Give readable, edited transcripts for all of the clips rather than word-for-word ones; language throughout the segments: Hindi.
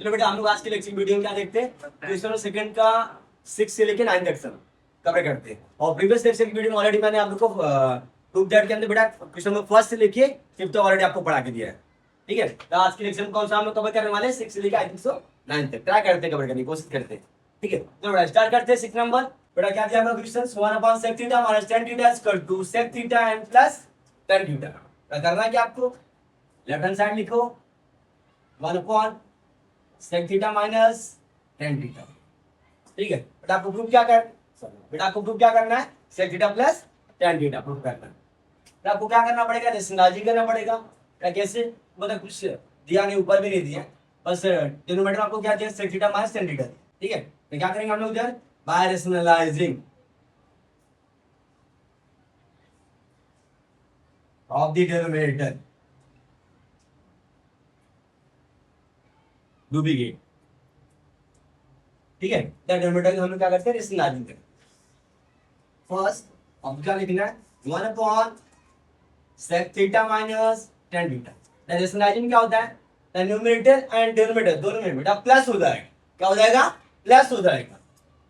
चलो बेटा हम लोग आज के लेक्चर वीडियो में क्या देखते हैं, क्वेश्चन सेकंड का 6 से लेकर 9 तक सब कवर करते हैं। और प्रीवियस लेक्चर की वीडियो में ऑलरेडी मैंने आप लोग को ग्रुप चैट के अंदर बेटा क्वेश्चन नंबर फर्स्ट से लेके 5th तो ऑलरेडी आपको पढ़ा के दिया है। ठीक है, तो आज के लेक्चर में कौन सा हम लोग कवर करने वाले हैं, 6 से लेकर आई थिंक सो 9 तक ट्राई करते हैं, कवर करने की कोशिश करते हैं। ठीक है, तो बेटा स्टार्ट करते हैं। 6 नंबर बेटा क्या दिया आपका question, 1/sec theta minus tan theta equal to sec theta and plus tan theta. करना क्या आपको, लेफ्ट हैंड साइड लिखो 1/sec theta minus tan theta. ठीक है, बेटा आपको प्रूफ क्या करना है, sec theta plus tan theta proof करना है। तो आपको क्या करना पड़ेगा, रेशनलाइज करना पड़ेगा। क्या कैसे, मतलब कुछ दिया नहीं, ऊपर भी नहीं दिया, बस डिनोमिनेटर आपको क्या दिया, sec theta minus tan theta. ठीक है, तो क्या करेंगे हम लोग इधर, by rationalising of the denominator duplicate. ठीक है, डिनोमिनेटर हम लोग क्या करते हैं, रेशनलाइजिंग करते हैं। फर्स्ट अब क्या लिखना है, 1/sec theta minus tan theta. Rationalising क्या होता है, न्यूमरेटर एंड डिनोमिनेटर दोनों में बेटा प्लस हो जाएगा। क्या हो जाएगा, प्लस हो जाएगा।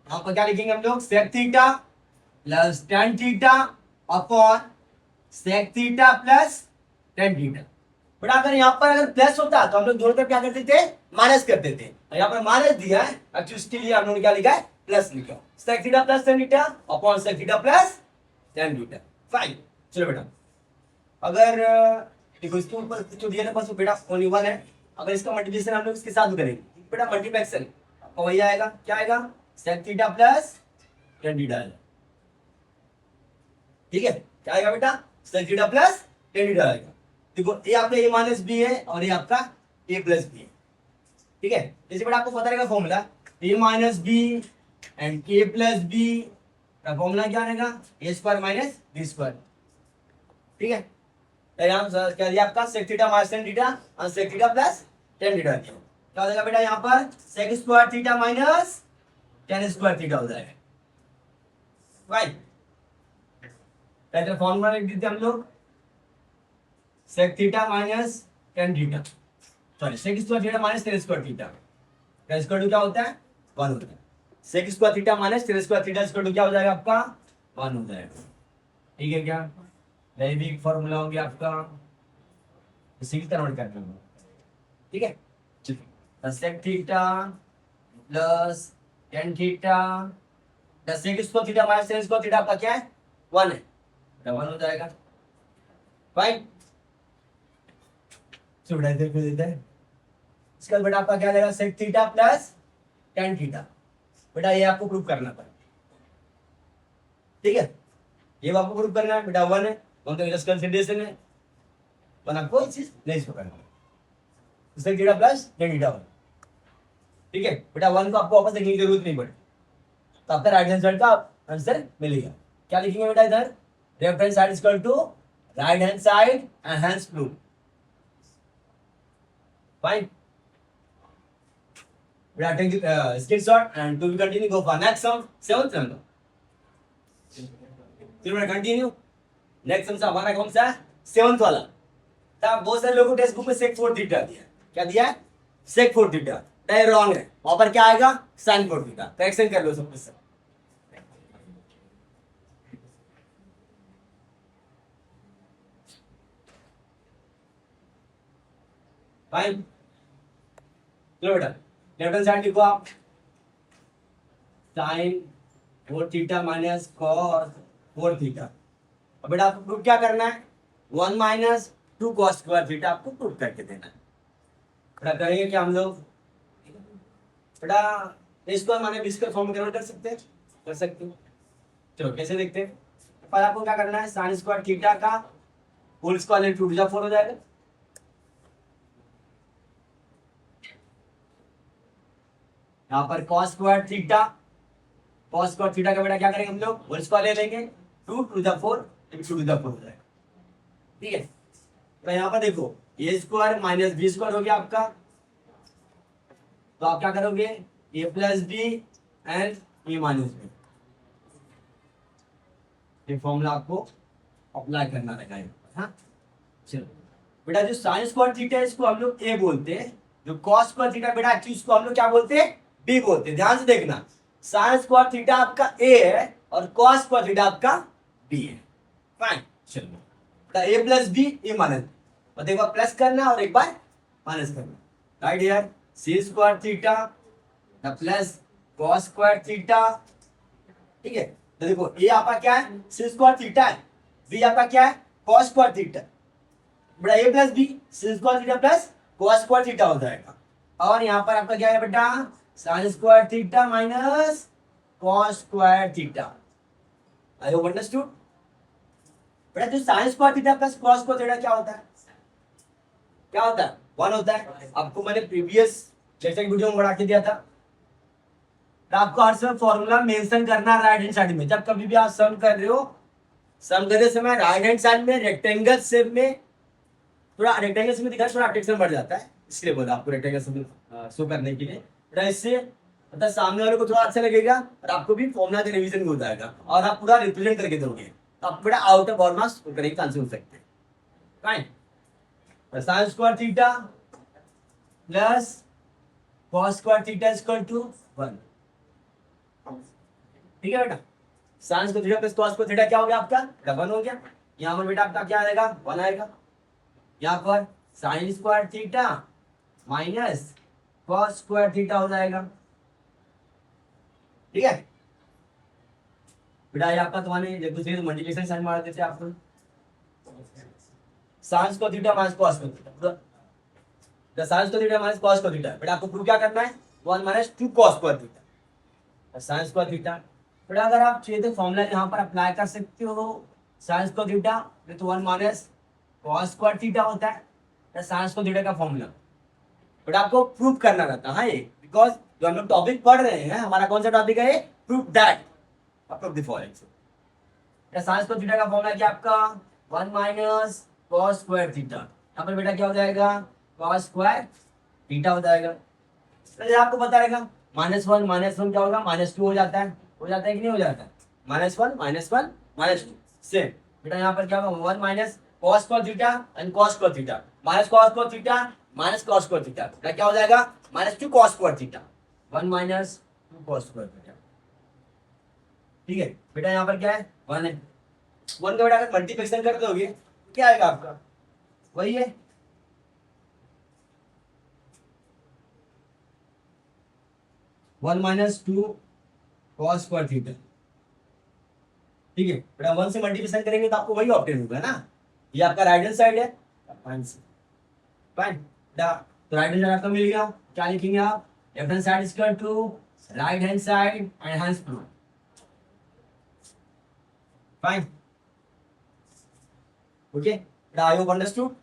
यहाँ पर क्या लिखेंगे हम लोग, sec theta plus tan theta upon sec theta plus tan theta. बेटा अगर यहाँ पर अगर प्लस होता तो हम लोग दोनों तरफ क्या करते थे, माइनस करते थे। यहाँ पर माइनस दिया है, एक्चुअली इसके लिए हम लोगों ने क्या लिखा है, प्लस लिखा। sec theta plus tan theta upon sec theta plus tan theta. Fine, चलो बेटा अगर देखो इसके ऊपर जो दिया ना बस बेटा ओनली 1 है। अगर इसका मल्टीप्लिकेशन हम लोग इसके साथ करेंगे बेटा मल्टीप्लिकेशन, आपको वही आएगा, क्या आएगा, sec theta plus tan theta आएगा। ठीक है, क्या आएगा बेटा, sec theta plus tan theta आएगा। देखो ये आपका a माइनस बी है और ये आपका a प्लस बी है। ठीक है, जैसे बेटा आपको पता रहेगा formula a minus B and a plus B का फॉर्मूला क्या रहेगा, a square minus b square. ठीक है, यहाँ क्या दिया आपका, sec theta minus tan theta और sec theta plus tan theta. क्या हो जाएगा बेटा, यहाँ पर sec square theta minus tan square theta हो जाएगा। राइट, फॉर्मूला लिख देते हम लोग, sec theta minus tan theta, sorry sec square theta minus tan square theta. tan square to क्या होता है, 1 होता है। sec square theta minus tan square theta square to क्या हो जाएगा आपका, 1 हो जाएगा। ठीक है, क्या वेरी बिग फॉर्मूला हो गया आपका, इसी की कन्वर्ट करना है। ठीक है, sec theta plus tan theta plus sec square theta minus tan square theta आपका क्या है, 1 है, 1 हो जाएगा। फाइन, बेटा इधर कर देते हैं। इसका बेटा आपका क्या जाएगा, sec theta plus tan theta. बेटा ये आपको प्रूफ करना पड़ेगा। ठीक है, ये आपको प्रूफ करना है बेटा, 1 है, 1 तो जस्ट कंसीडरेशन है, 1 आपको इस चीज नहीं इसको करना है, sec theta plus tan theta 1। ठीक है बेटा, 1 को आपको वापस लिखने की जरूरत नहीं पड़े, तो आपका राइट हैंड साइड का आंसर मिलेगा। क्या लिखेंगे बेटा इधर, left hand side equal to right hand side and hence proof. Fine, we are taking screenshot and to be continue go for next sum 7th number। फिर मैं कंटिन्यू, नेक्स्ट सम हमारा कौन सा है, 7th वाला। तब बहुत सारे लोगों को टेक्स्ट बुक में sec 4 थीटा दिया, क्या दिया है, sec 4 थीटा, तो रॉन्ग है, वहां पर क्या आएगा, sin 4 थीटा। तो एक्शन कर लो सब कुछ। फाइन, चलो बेटा लेफ्ट हैंड साइड लिखो आप, sin 4 theta minus cos 4 theta. अब बेटा आपको प्रूफ क्या करना है, 1 माइनस 2 cos स्क्वायर थीटा आपको प्रूफ करके देना है। बेटा करेंगे क्या हम लोग, बेटा स्क्वायर माने b स्क्वायर फॉर्म में कन्वर्ट कर सकते हैं, कर सकते हैं। चलो कैसे देखते हैं, पर आपको क्या करना है, sin स्क्वायर थीटा का होल स्क्वायर 2 to 4 हो जाएगा। यहाँ पर cos स्क्वायर थीटा का बेटा क्या करेंगे हम लोग, होल स्क्वायर ले लेंगे, 2 to 4 2 to 4 हो जाएगा। ठीक है, तो यहाँ पर देखो a square minus b square हो गया आपका, तो आप क्या करोगे, a plus B and a minus B. ये फॉर्मूला आपको अप्लाई करना रहेगा। हाँ चलो बेटा, जो साइन स्क्वायर थीटा है इसको हम लोग a बोलते हैं जो कॉस स्क्वायर थीटा बेटा एक्चुअली उसको हम लोग क्या बोलते हैं, बी बोलते हैं। ध्यान से देखना, साइन स्क्वायर थीटा आपका ए है और कॉस स्क्वायर थीटा आपका बी है। फाइन, चलो A plus B, A minus B, मतलब एक बार प्लस करना और एक बार माइनस करना, right here C square theta plus cos square theta. ठीक है, तो देखो ये आपका क्या है, सी स्क्वायर थीटा है, बी आपका क्या है, कॉस स्क्वायर थीटा। बेटा A plus B C square theta plus cos square theta हो जाएगा, और यहाँ पर आपका क्या है बेटा, sine square theta minus cos square theta. आई होप अंडरस्टूड। बेटा जो sign square theta plus cos square theta क्या होता है, क्या होता है, 1 होता है। आपको मैंने प्रीवियस लेक्चर की वीडियो में बढ़ा के दिया था। तो आपको हर समय फॉर्मूला मेंशन करना राइट हैंड साइड में, जब कभी भी आप सम कर रहे हो, सम करते समय राइट हैंड साइड में रेक्टेंगल शेप में, थोड़ा रेक्टेंगल शेप में दिखा थोड़ा अट्रैक्शन बढ़ जाता है, इसलिए बोला आपको रेक्टेंगल शेप में शो करने के लिए। तो इससे मतलब सामने वाले को थोड़ा अच्छा लगेगा और आपको भी फॉर्मूला का रिवीजन भी हो जाएगा और आप पूरा रिप्रेजेंट करके दोगे, तो आप बड़ा आउट ऑफ फॉर्मा करने के चांसेस हो सकते हैं। Fine, sine square theta plus cos square theta equal to 1। ठीक है बेटा, sine square theta plus cos square theta क्या हो गया आपका, 1 हो गया। यहाँ पर बेटा आपका क्या आएगा, 1 आएगा। यहाँ पर sign square theta minus cos square theta हो जाएगा। ठीक है बेटा, ये आपका तुम्हारे जब दूसरे मल्टीप्लिकेशन साइन मार देते आपको, sign square theta minus cos square theta, sign square theta minus cos square theta. बेटा आपको प्रूव क्या करना है, 1 minus 2 cos square theta sine square theta. बेटा अगर आप चाहिए तो फॉर्मूला यहाँ पर अप्लाई कर सकते हो, साइन स्क्वायर थीटा तो 1 माइनस कॉस स्क्वायर थीटा होता है साइन स्क्वायर थीटा का फॉर्मूला। बेटा आपको प्रूव करना रहता है ये, बिकॉज जो हम लोग टॉपिक पढ़ रहे हैं, हमारा कौन सा टॉपिक है, prove that prove the following. Sign square theta का फॉर्मूला क्या आपका, 1 माइनस कॉस स्क्वायर थीटा। यहाँ पर बेटा क्या हो जाएगा, कॉस स्क्वायर थीटा हो जाएगा। तो आपको पता रहेगा -1 क्या होगा, -2 हो जाता है, हो जाता है कि नहीं हो जाता है, -1 -2 सेम। बेटा यहाँ पर क्या होगा, 1 minus cos square theta and cos square theta minus cos square theta minus cos square theta, क्या हो जाएगा, -2 cos square theta, 1 minus 2 cos square theta. ठीक है बेटा, यहाँ पर क्या है, 1 है, 1 का बेटा अगर मल्टीप्लिकेशन कर दोगे क्या आएगा आपका, वही है 1 माइनस 2 कॉस स्क्वायर थीटा। ठीक है बेटा, 1 से मल्टीप्लिकेशन करेंगे तो आपको वही ऑप्शन होगा ना, ये आपका राइट हैंड साइड है। फाइन बेटा, तो राइट हैंड साइड आपका मिल गया, क्या लिखेंगे आप, left hand side equal to right hand side and hence proof. Fine, okay बेटा, I hope understood.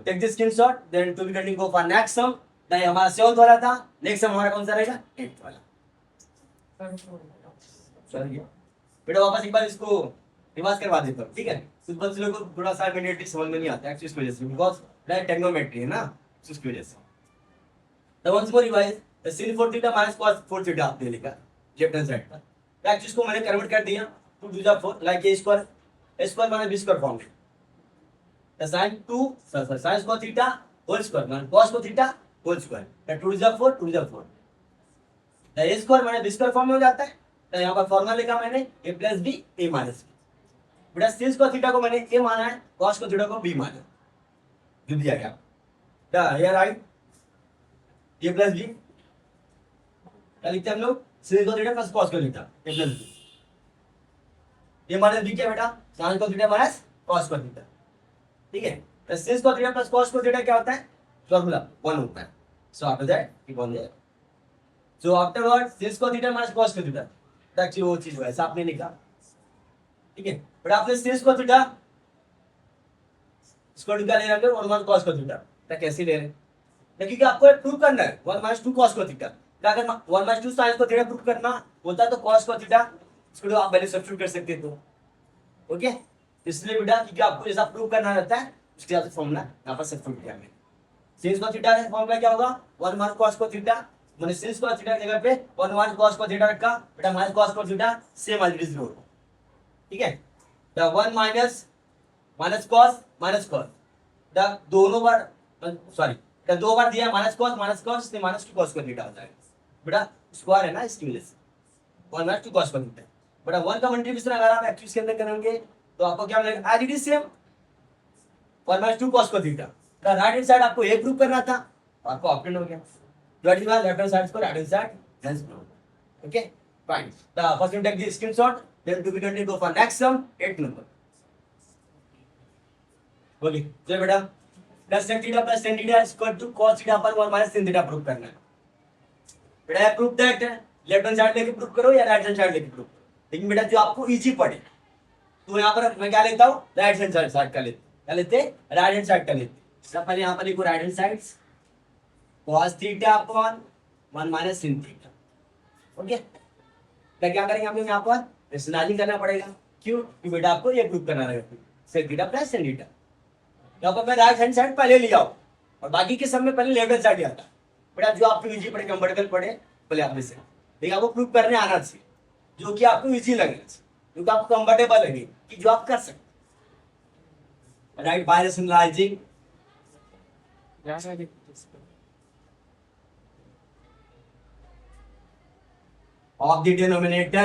Take this screenshot, then to be continue go for next sum. नहीं हमारा 7th वाला था, नेक्स्ट सम हमारा कौन सा रहेगा, 8th वाला। सॉरी बेटा, वापस एक बार इसको रिवाइज करवा देता हूँ, ठीक है। कुछ बच्चे लोगों को थोड़ा सा इमीडिएटली समझ में नहीं आता है एक्चुअली, इस वजह से, बिकॉज दैट टेक्नोमेट्री है ना, उसकी वजह से। The once more revise, the sin 4 theta minus cos 4 theta आपने लिखा लेफ्ट हैंड साइड पर, तो एक्चुअली इसको मैंने कन्वर्ट कर दिया 2 to the 4 like a square minus b square form में, the sin square theta whole square minus cos square theta whole square, the 2 to the 4 2 to the 4, the a square minus b square form में हो जाता है। तो यहाँ पर फॉर्मूला लिखा मैंने a plus b a minus b। बेटा sin स्क्वायर थीटा को मैंने a माना है, cos स्क्वायर थीटा को b माना, जो दिया गया। Here right a plus b, क्या लिखते हैं हम लोग, sin square theta plus cos square theta a plus b, a minus b क्या बेटा, sin square theta minus cos square theta. ठीक है, तो sin square theta plus cos square theta क्या होता है, फॉर्मूला 1 होता है। So after that keep on their, so afterward sin square theta minus cos square theta, actually वो चीज वैसा आपने लिखा। ठीक है, बट आपने sin square theta square theta ले रहे हैं और 1 cos स्क्वायर थीटा, तो कैसे ले रहे हैं, क्योंकि आपको प्रूव करना है 1 माइनस 2 cos स्क्वायर थीटा। अगर 1 minus 2 sin square theta prove करना होता तो cos स्क्वायर थीटा इसको तो आप वैल्यू सब्स्टिट्यूट कर सकते थे। ओके, इसलिए बेटा क्योंकि आपको जैसा प्रूव करना रहता है उसके हिसाब से फॉर्मूला यहाँ पर सब्स्टिट्यूट किया मैंने। sin स्क्वायर थीटा का फॉर्मूला क्या होगा, 1 माइनस cos स्क्वायर थीटा, मैंने sin स्क्वायर थीटा की जगह पे 1 माइनस cos स्क्वायर थीटा रखा, बेटा minus cos square theta same as it is. ठीक है, द 1 माइनस cos द दोनों बार सॉरी तो 2 बार दिया माइनस कॉस इसलिए माइनस 2 कॉस थीटा हो जाएगा बेटा, स्क्वायर है ना इसकी वजह से 1 माइनस 2 कॉस थीटा बेटा। 1 का मल्टीप्लिकेशन अगर आप एक्सिस के अंदर करेंगे तो आपको क्या मिलेगा, as it is same 1 minus 2 cos theta. तो राइट हैंड साइड आपको ए प्रूव करना था, आपको ऑप्टेन हो गया, that is left hand side को right hand side hence prove. Okay fine, the first you take the screenshot, then to be continued go for next sum 8 number। Okay चलो बेटा, plus sec theta plus tan theta equal to cos theta पर 1 माइनस sin थीटा प्रूव करना है बेटा। Prove that left hand side लेके प्रूव करो या राइट हैंड साइड लेके प्रूव करो, लेकिन बेटा जो आपको इजी पड़े। तो यहाँ पर मैं क्या लेता हूँ, राइट हैंड साइड का लेते, क्या लेते, राइट हैंड साइड का लेते। सब पहले यहाँ पर लिखो right hand side cos theta upon 1 minus sin theta. Okay तो क्या करेंगे हम लोग यहाँ पर रेशनलाइजिंग करना पड़ेगा, क्यों, क्योंकि बेटा आपको ये प्रूव करना रहेगा sec theta plus tan theta. यहाँ पर मैं राइट हैंड साइड पहले लिया हूँ और बाकी के सब में पहले लेफ्ट हैंड साइड लिया था बेटा। जो आपको इजी पड़े, कंफर्टेबल पड़े, पहले आप से, लेकिन आपको प्रूव करने आना चाहिए जो कि आपको इजी लगे, जो कि आपको कंफर्टेबल लगे, कि जो आप कर सकते। Right by rationalising of the denominator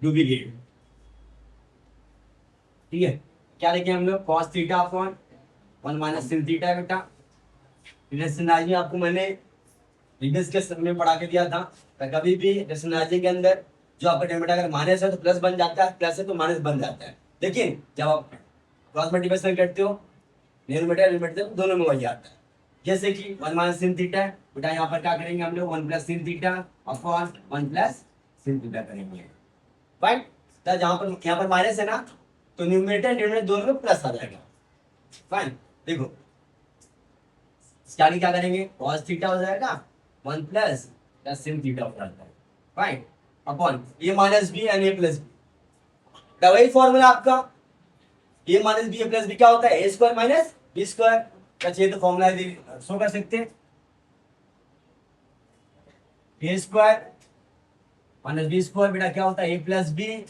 to be given। ठीक है, क्या लिखे हम लोग, cos theta upon 1 minus sin theta बेटा। रेशनलाइजिंग आपको मैंने प्रीवियस के समय में पढ़ा के दिया था, तो कभी भी रेशनलाइजिंग के अंदर जो आपका डिनोमिनेटर अगर माइनस है तो प्लस बन जाता है, प्लस है तो माइनस बन जाता है। लेकिन जब आप क्रॉस मल्टीप्लिकेशन करते हो डिनोमिनेटर दोनों में वही आता है। जैसे कि 1 माइनस sin थीटा है बेटा, यहाँ पर क्या करेंगे हम लोग 1 plus sin theta upon 1 plus sin theta करेंगे। फाइन, तो जहाँ पर यहाँ पर माइनस है ना, तो न्यूमरेटर डिनोमिनेटर दोनों में प्लस आ जाएगा। फाइन, देखो स्टार्टिंग क्या करेंगे, cos थीटा हो जाएगा 1 प्लस sin थीटा हो जाता है। फाइन, अपॉन ये minus B and A plus B, वही फॉर्मूला आपका A minus B A plus B क्या होता है, A square minus B square का चाहिए तो फॉर्मूला शो कर सकते हैं, A square minus B square बेटा क्या होता है, ए प्लस बी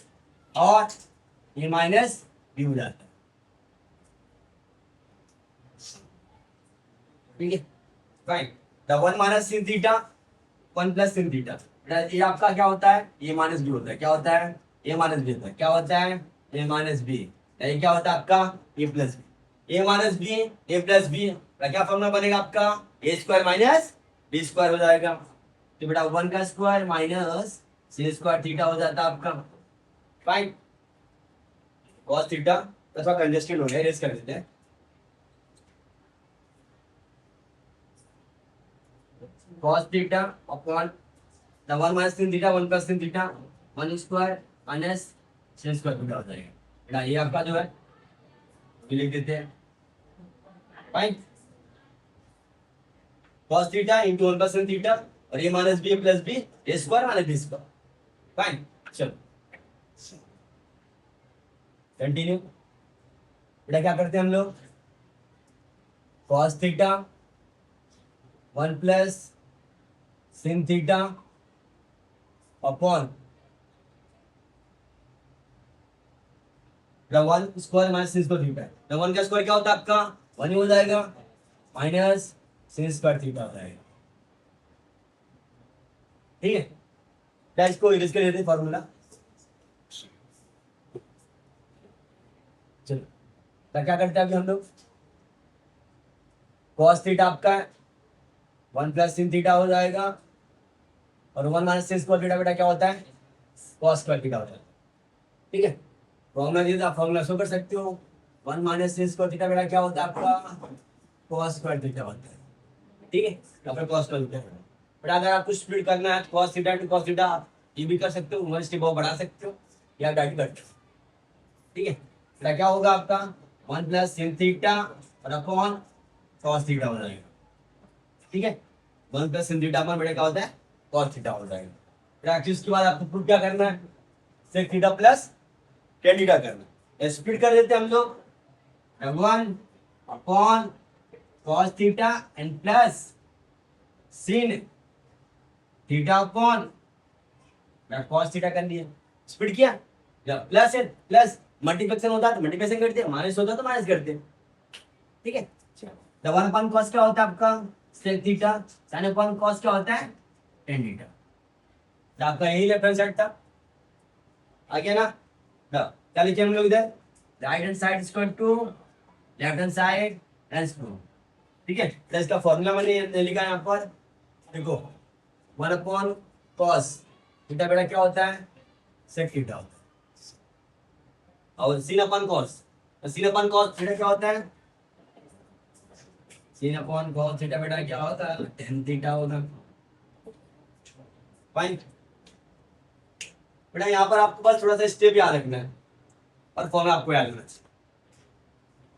और ए माइनस बी हो जाता है। ठीक है fine, the 1 minus sin theta 1 plus sin theta बेटा, ये आपका क्या होता है, ए माइनस बी होता है, क्या होता है, ए माइनस बी होता है, क्या होता है, ए माइनस बी, ये क्या होता है आपका ए plus B, A minus B A plus B, क्या फॉर्मूला बनेगा आपका, ए स्क्वायर माइनस बी स्क्वायर हो जाएगा। तो बेटा 1 का square minus sin square theta हो जाता है आपका। फाइन, cos थीटा थोड़ा कंजेस्टेड हो गया, इरेज कर देते हैं। cos theta upon the 1 minus sin theta 1 plus sin theta 1 square minus sin square theta हो जाएगा बेटा। ये आपका जो है ये लिख देते हैं। Fine, cos theta into 1 plus sin theta और ये minus B plus B, A square minus B square. Fine, चलो कंटिन्यू बेटा, क्या करते हैं हम लोग, cos theta 1 plus sin theta upon 1 square minus sin square theta. 1 का स्क्वायर क्या होता है आपका 1 ही हो जाएगा, माइनस sin स्क्वायर थीटा हो जाएगा। ठीक है, क्या इसको इरेज कर देते हैं फॉर्मूला। चलो तो क्या करते हैं अभी हम लोग, cos थीटा आपका 1 प्लस sin थीटा हो जाएगा और 1 माइनस sin स्क्वायर थीटा बेटा क्या होता है, cos स्क्वायर थीटा हो जाता है। ठीक है, फॉर्मूला दिया था, फॉर्मूला शो कर सकते हो, 1 माइनस sin स्क्वायर थीटा बेटा क्या होता है आपका, cos स्क्वायर थीटा होता है। ठीक है, तो फिर cos स्क्वायर थीटा बेटा, अगर आपको स्प्लिट करना है cos theta two cos theta ये भी कर सकते हो, 1 स्टेप और बढ़ा सकते हो या डायरेक्ट कर सकते हो। ठीक है, बेटा क्या होगा आपका 1 प्लस sin थीटा और अपॉन cos थीटा हो जाएगा। ठीक है, 1 प्लस sin थीटा अपॉन बेटा क्या होता है, cos थीटा हो जाएगा बेटा। इसके बाद आपको प्रूफ क्या करना है, sec theta plus tan theta करना है। स्प्लिट कर देते हैं हम लोग, 1 upon cos theta and plus sin theta upon cos theta कर लिया, स्प्लिट किया, प्लस है प्लस मल्टीप्लिकेशन होता है तो मल्टीप्लिकेशन करते हैं, माइनस होता है तो माइनस करते हैं। ठीक है, तो 1 अपॉन कॉस क्या होता है आपका sec theta, sine upon cos क्या होता है टेन थीटा। तो आपका यही लेफ्ट हैंड साइड था, आ गया ना। क्या लिखे हम लोग इधर, right hand side equal to left hand side times two. ठीक है, तो इसका फॉर्मूला मैंने लिखा है यहाँ पर, देखो 1 अपॉन कॉस थीटा बेटा क्या होता है सेक थीटा होता है, और sin upon cos, sin upon cos theta क्या होता है, sin अपॉन कॉस थीटा बेटा क्या होता है tan थीटा होता है। फाइन बेटा, यहाँ पर आपको बस थोड़ा सा स्टेप याद रखना है और फॉर्मूला आपको याद रखना है।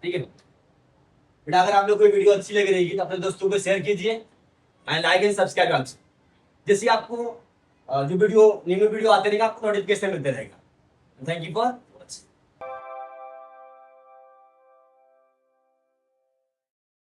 ठीक है बेटा, अगर आप लोग को वीडियो अच्छी लग रही है तो अपने दोस्तों को शेयर कीजिए and like and subscribe also, जैसे आपको जो वीडियो न्यू वीडियो आते रहेगा आपको नोटिफिकेशन मिलते रहेगा। Thank you for